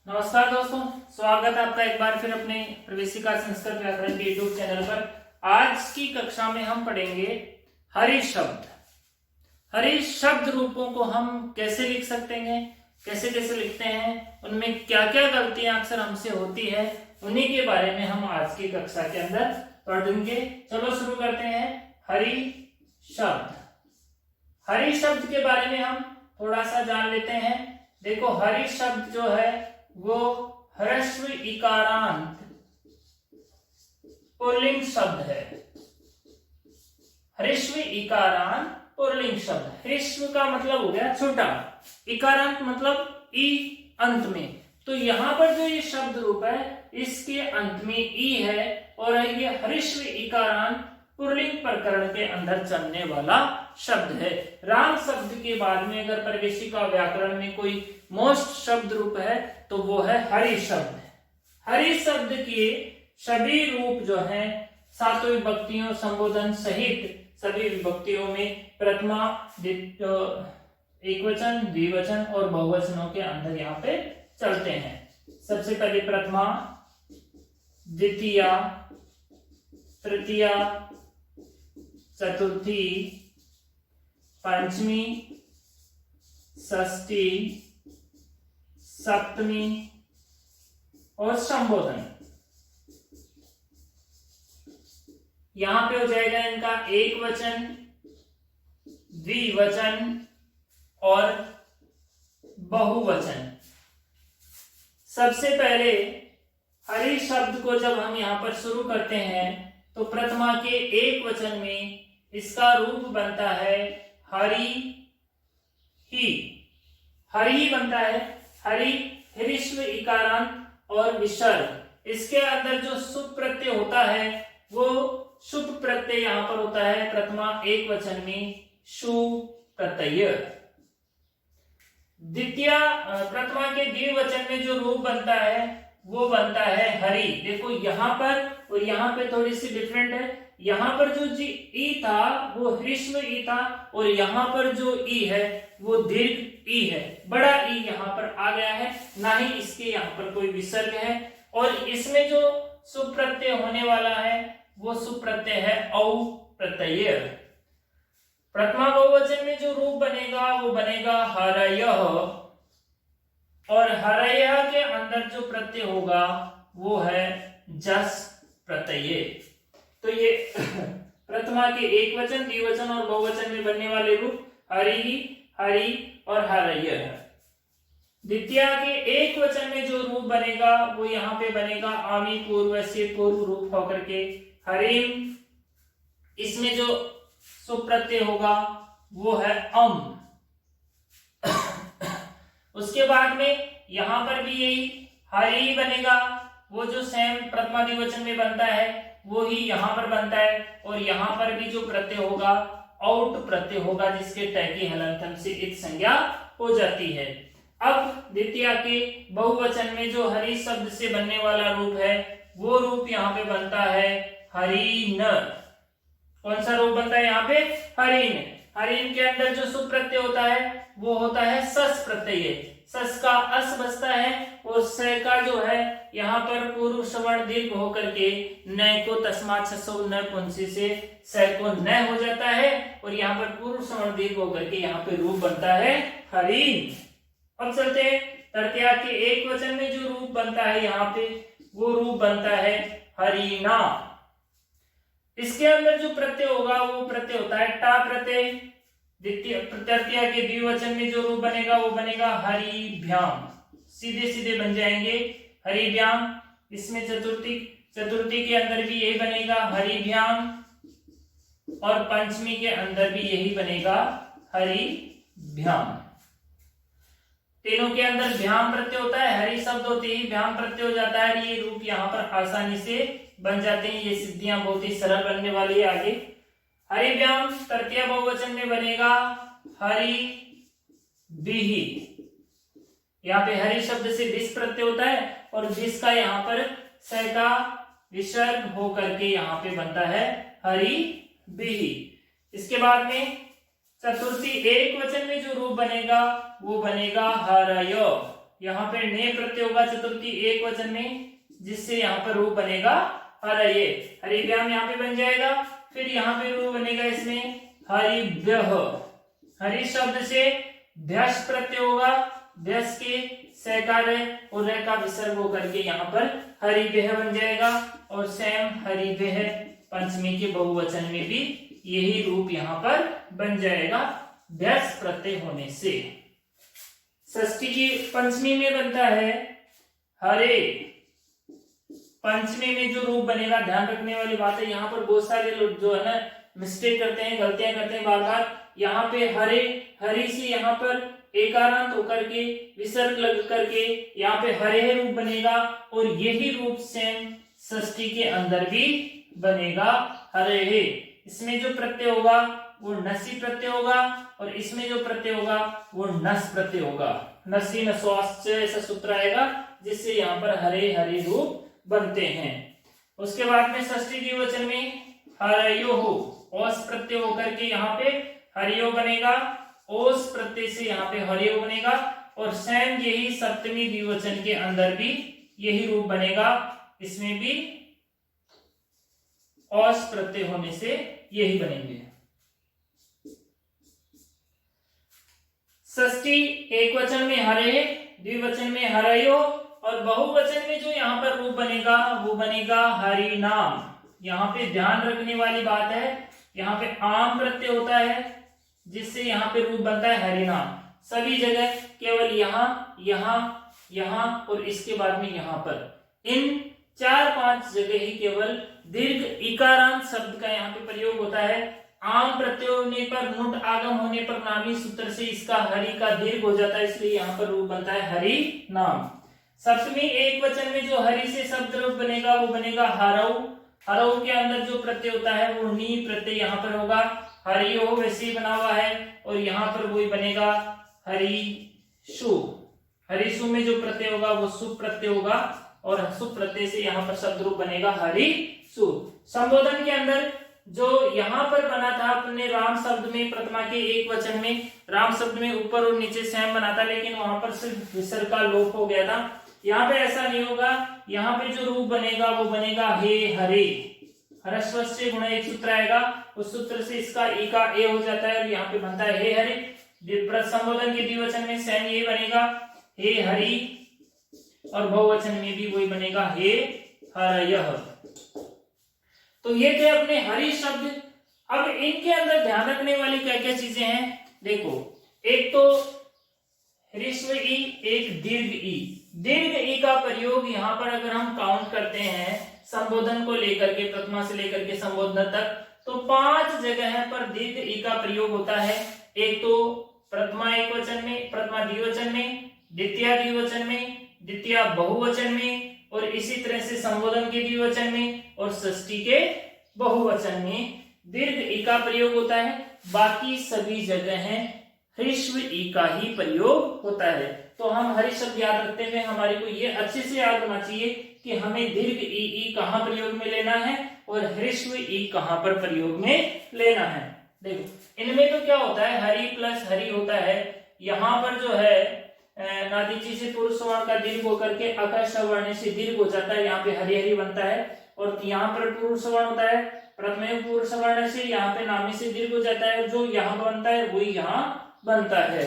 नमस्कार दोस्तों, स्वागत है आपका एक बार फिर अपने प्रवेशिका संस्कृत व्याकरण के यूट्यूब चैनल पर। आज की कक्षा में हम पढ़ेंगे हरि शब्द। हरि शब्द रूपों को हम कैसे लिख सकते हैं, कैसे कैसे लिखते हैं, उनमें क्या क्या गलतियां अक्सर हमसे होती है, उन्हीं के बारे में हम आज की कक्षा के अंदर पढ़ेंगे। चलो शुरू करते हैं। हरि शब्द। हरि शब्द के बारे में हम थोड़ा सा जान लेते हैं। देखो, हरि शब्द जो है वो ह्रस्व इकारांत पुल्लिंग शब्द है। ह्रस्व इकारांत पुल्लिंग शब्द। ह्रस्व का मतलब हो गया छोटा, इकारांत मतलब ई अंत में। तो यहाँ पर जो ये शब्द रूप है इसके अंत में ई है और ये ह्रस्व इकारांत पुल्लिंग प्रकरण के अंदर चलने वाला शब्द है। राम शब्द के बाद में अगर प्रवेशिका व्याकरण में कोई मोस्ट शब्द रूप है तो वो है हरि शब्द। हरि शब्द के सभी रूप जो हैं सातों विभक्तियों संबोधन सहित सभी विभक्तियों में प्रथमा, एकवचन, द्विवचन और बहुवचनों के अंदर यहाँ पे चलते हैं। सबसे पहले प्रथमा, द्वितीया, तृतीया, चतुर्थी, पंचमी, षष्ठी, सप्तमी और संबोधन। यहां पे हो जाएगा इनका एक वचन, द्विवचन और बहुवचन। सबसे पहले हरि शब्द को जब हम यहां पर शुरू करते हैं तो प्रथमा के एक वचन में इसका रूप बनता है हरि ही। हरि ही बनता है। हरि ह्रस्व इकारांत और विसर्ग। इसके अंदर जो शुभ प्रत्यय होता है वो शुभ प्रत्यय यहां पर होता है प्रथमा एक वचन में शु प्रत्यय। द्वितीय प्रथमा के द्विवचन में जो रूप बनता है वो बनता है हरि। देखो यहाँ पर और यहाँ पे थोड़ी सी डिफरेंट है। यहाँ पर जो जी ई था वो ह्रस्व ई था और यहाँ पर जो ई है वो दीर्घ ई है। बड़ा ई यहाँ पर आ गया है, ना ही इसके यहाँ पर कोई विसर्ग है। और इसमें जो सुप्रत्यय होने वाला है वो सुप्रत्यय है औ प्रत्यय। प्रथमा बहुवचन में जो रूप बनेगा वो बनेगा हरयः और हरयः के अंदर जो प्रत्यय होगा वो है जस प्रत्यय। तो ये प्रथमा के एक वचन, द्विवचन और बहुवचन में बनने वाले रूप हरि, हरि और हरयः है। द्वितीय के एक वचन में जो रूप बनेगा वो यहाँ पे बनेगा आमी पूर्व से पूर्व रूप होकर के हरिम। इसमें जो सुप्रत्यय होगा वो है अम। उसके बाद में यहाँ पर भी यही हरि बनेगा। वो जो सेम प्रथमा द्विवचन में बनता है वो ही यहाँ पर बनता है और यहाँ पर भी जो प्रत्यय होगा औट प्रत्यय होगा जिसके टैकी हलंतम से इत संज्ञा हो जाती है। अब द्वितीय के बहुवचन में जो हरि शब्द से बनने वाला रूप है वो रूप यहाँ पे बनता है हरिन। कौन सा रूप बनता है यहाँ पे? हरिन। हरिन के अंदर जो सुप्रत्यय होता है वो होता है सस प्रत्यय। सस का अस बसता है और स का जो है यहाँ पर पूर्व सवर्ण दीर्घ होकर के न को तस्मात् ससो न पुंसी से स को न हो जाता है और यहाँ पर पूर्व सवर्ण दीर्घ होकर के यहाँ पे रूप बनता है हरिन। अब चलते हैं तृतीया के एक वचन में जो रूप बनता है यहाँ पे वो रूप बनता है हरिना। इसके अंदर जो प्रत्यय होगा वो प्रत्यय होता है टा प्रत्यय। तृतीया के द्विवचन में जो रूप बनेगा वो बनेगा हरिभ्याम। सीधे सीधे बन जाएंगे हरिभ्याम। इसमें चतुर्थी के अंदर भी यही बनेगा हरिभ्याम और पंचमी के अंदर भी यही बनेगा हरिभ्याम। तीनों के अंदर भ्याम प्रत्यय होता है। हरि शब्द होते ही भ्याम प्रत्यय हो जाता है। ये रूप यहाँ पर आसानी से बन जाते हैं। ये सिद्धियां बहुत ही सरल बनने वाली है आगे। हरिभ्याम तृतीय बहुवचन में बनेगा हरि बिहि। यहाँ पे हरि शब्द से विस प्रत्यय होता है और विस का यहाँ पर स का विसर्ग होकर के यहाँ पे बनता है हरि बिहि। इसके बाद में चतुर्थी एक वचन में जो रूप बनेगा वो बनेगा हरय। यहाँ पे ने प्रत्यय होगा चतुर्थी एक वचन में, जिससे यहाँ पर रूप बनेगा हरये। हरिभ्याम यहाँ पे बन जाएगा। फिर यहाँ पे रूप बनेगा इसमें हरिभ्यः। हरि शब्द से भ्यस प्रत्यय होगा, भ्यस के सकार और र का विसर्ग होकर के यहाँ पर हरिभ्यः बन जाएगा। और सेम हरिभ्यः पंचमी के बहुवचन में भी यही रूप यहाँ पर बन जाएगा भ्यस प्रत्यय होने से। षष्ठी की पंचमी में बनता है हरे। पंचमी में जो रूप बनेगा, ध्यान रखने वाली बात है, यहाँ पर बहुत सारे लोग जो है ना मिस्टेक करते हैं, गलतियां करते हैं बार बार। यहाँ पे हरे, हरि से यहाँ पर एकारांत होकर के विसर्ग लग करके यहाँ पे हरे रूप बनेगा। और यही रूप सेम षष्ठी के अंदर भी बनेगा हरे। इसमें जो प्रत्यय होगा वो नसी प्रत्यय होगा, और इसमें जो प्रत्यय होगा वो नस प्रत्यय होगा। नसी नस्वाश्च ऐसा सूत्र आएगा, जिससे यहाँ पर हरे हरे रूप बनते हैं। उसके बाद में षष्ठी द्विवचन में हरयो हो, ओस प्रत्यय होकर के यहाँ पे हरियो बनेगा, ओस प्रत्यय से यहाँ पे हरियो बनेगा। और सेम यही सप्तमी द्विवचन के अंदर भी यही रूप बनेगा, इसमें भी ओस प्रत्यय होने से यही बनेंगे। षष्ठी एक वचन में हरे, द्विवचन में हरयो, और बहुवचन में जो यहाँ पर रूप बनेगा वो बनेगा हरि नाम। यहाँ पे ध्यान रखने वाली बात है, यहाँ पे आम प्रत्यय होता है, जिससे यहाँ पे रूप बनता है हरि नाम। सभी जगह केवल यहाँ, यहाँ, यहाँ और इसके बाद में यहाँ पर, इन 4-5 जगह ही केवल दीर्घ इकारांत शब्द का यहाँ पे प्रयोग होता है। आम प्रत्यय होने पर, नुट आगम होने पर नामी सूत्र से इसका हरि का दीर्घ हो जाता है, इसलिए यहाँ पर रूप बनता है हरि नाम। सप्तमी एक वचन में जो हरि से शब्द रूप बनेगा वो बनेगा हरऊ। हरऊ के अंदर जो प्रत्यय होता है वो नी प्रत्यय यहाँ पर होगा। हरियो वैसे ही बना हुआ है, और यहाँ पर वही बनेगा हरिशु। हरिशु में जो प्रत्यय होगा वो सुप प्रत्यय होगा, और सुप प्रत्यय से यहाँ पर शब्द रूप बनेगा हरिशु। संबोधन के अंदर जो यहाँ पर बना था अपने राम शब्द में, प्रथमा के एक वचन में राम शब्द में ऊपर और नीचे सेम बना था, लेकिन वहां पर सिर्फ विसर्ग का लोप हो गया था। यहाँ पे ऐसा नहीं होगा। यहाँ पे जो रूप बनेगा वो बनेगा हे हरे। हरस्व से गुणा एक सूत्र आएगा, उस सूत्र से इसका ई का ए हो जाता है, और यहाँ पे बनता है हे हरे। संबोधन के द्विवचन में सेम ये बनेगा हे हरि, और बहुवचन में भी वही बनेगा हे हरयः। तो ये थे अपने हरि शब्द। अब इनके अंदर ध्यान रखने वाली क्या क्या चीजें हैं, देखो। एक तो ह्रस्व ई, एक दीर्घ ई। दीर्घ ई का प्रयोग यहाँ पर अगर हम काउंट करते हैं संबोधन को लेकर के, प्रथमा से लेकर के संबोधन तक, तो 5 जगह पर दीर्घ ई का प्रयोग होता है। एक तो प्रथमा एक वचन में, प्रथमा द्विवचन में, द्वितीय द्विवचन में, द्वितीय बहुवचन में, और इसी तरह से संबोधन के द्विवचन में और षष्ठी के बहुवचन में दीर्घ ई का प्रयोग होता है। बाकी सभी जगह ह्रस्व ई का ही प्रयोग होता है। तो हम हरि शब्द याद रखते हुए हमारे को ये अच्छे से याद होना चाहिए कि हमें दीर्घ ई कहाँ प्रयोग में लेना है और ह्रस्व ई कहाँ पर प्रयोग में लेना है। देखो इनमें तो क्या होता है, हरि प्लस हरि होता है। यहाँ पर जो है नादीची से पुरुष वर्ण का दीर्घ होकर के अकार सवर्ण से दीर्घ हो जाता है, यहाँ पे हरि हरि बनता है। और यहाँ पर पुरुष वर्ण होता है, प्रथम पुरुष वर्ण से यहाँ पे नामी से दीर्घ हो जाता है, जो यहाँ बनता है वही यहाँ बनता है।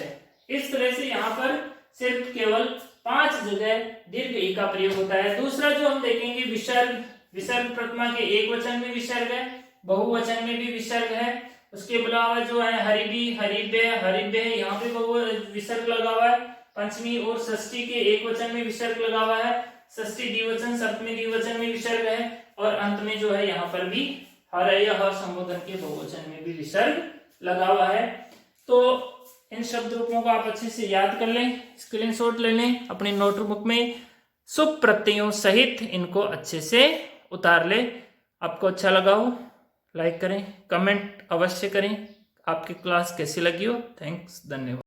इस तरह से यहाँ पर सिर्फ केवल 5 जगह दीर्घ ई का प्रयोग होता है। दूसरा जो हम देखेंगे विसर्ग। विसर्ग प्रथमा के एक वचन में विसर्ग है, बहुवचन में भी विसर्ग है। उसके अलावा जो है हरिभी, हरिभ्य, हरिभ्य यहाँ पे बहु विसर्ग लगा हुआ है। पंचमी और षष्ठी के एक वचन में विसर्ग लगा हुआ है। षष्ठी द्विवचन, सप्तमी द्विवचन में विसर्ग है, और अंत में जो है यहाँ पर भी हरयः संबोधन के बहुवचन में भी विसर्ग लगा हुआ है। तो इन शब्द रूपों को आप अच्छे से याद कर लें, स्क्रीनशॉट ले लें अपनी नोटबुक में, सुप प्रत्ययों सहित इनको अच्छे से उतार ले। आपको अच्छा लगा हो लाइक करें, कमेंट अवश्य करें। आपकी क्लास कैसी लगी हो। थैंक्स, धन्यवाद।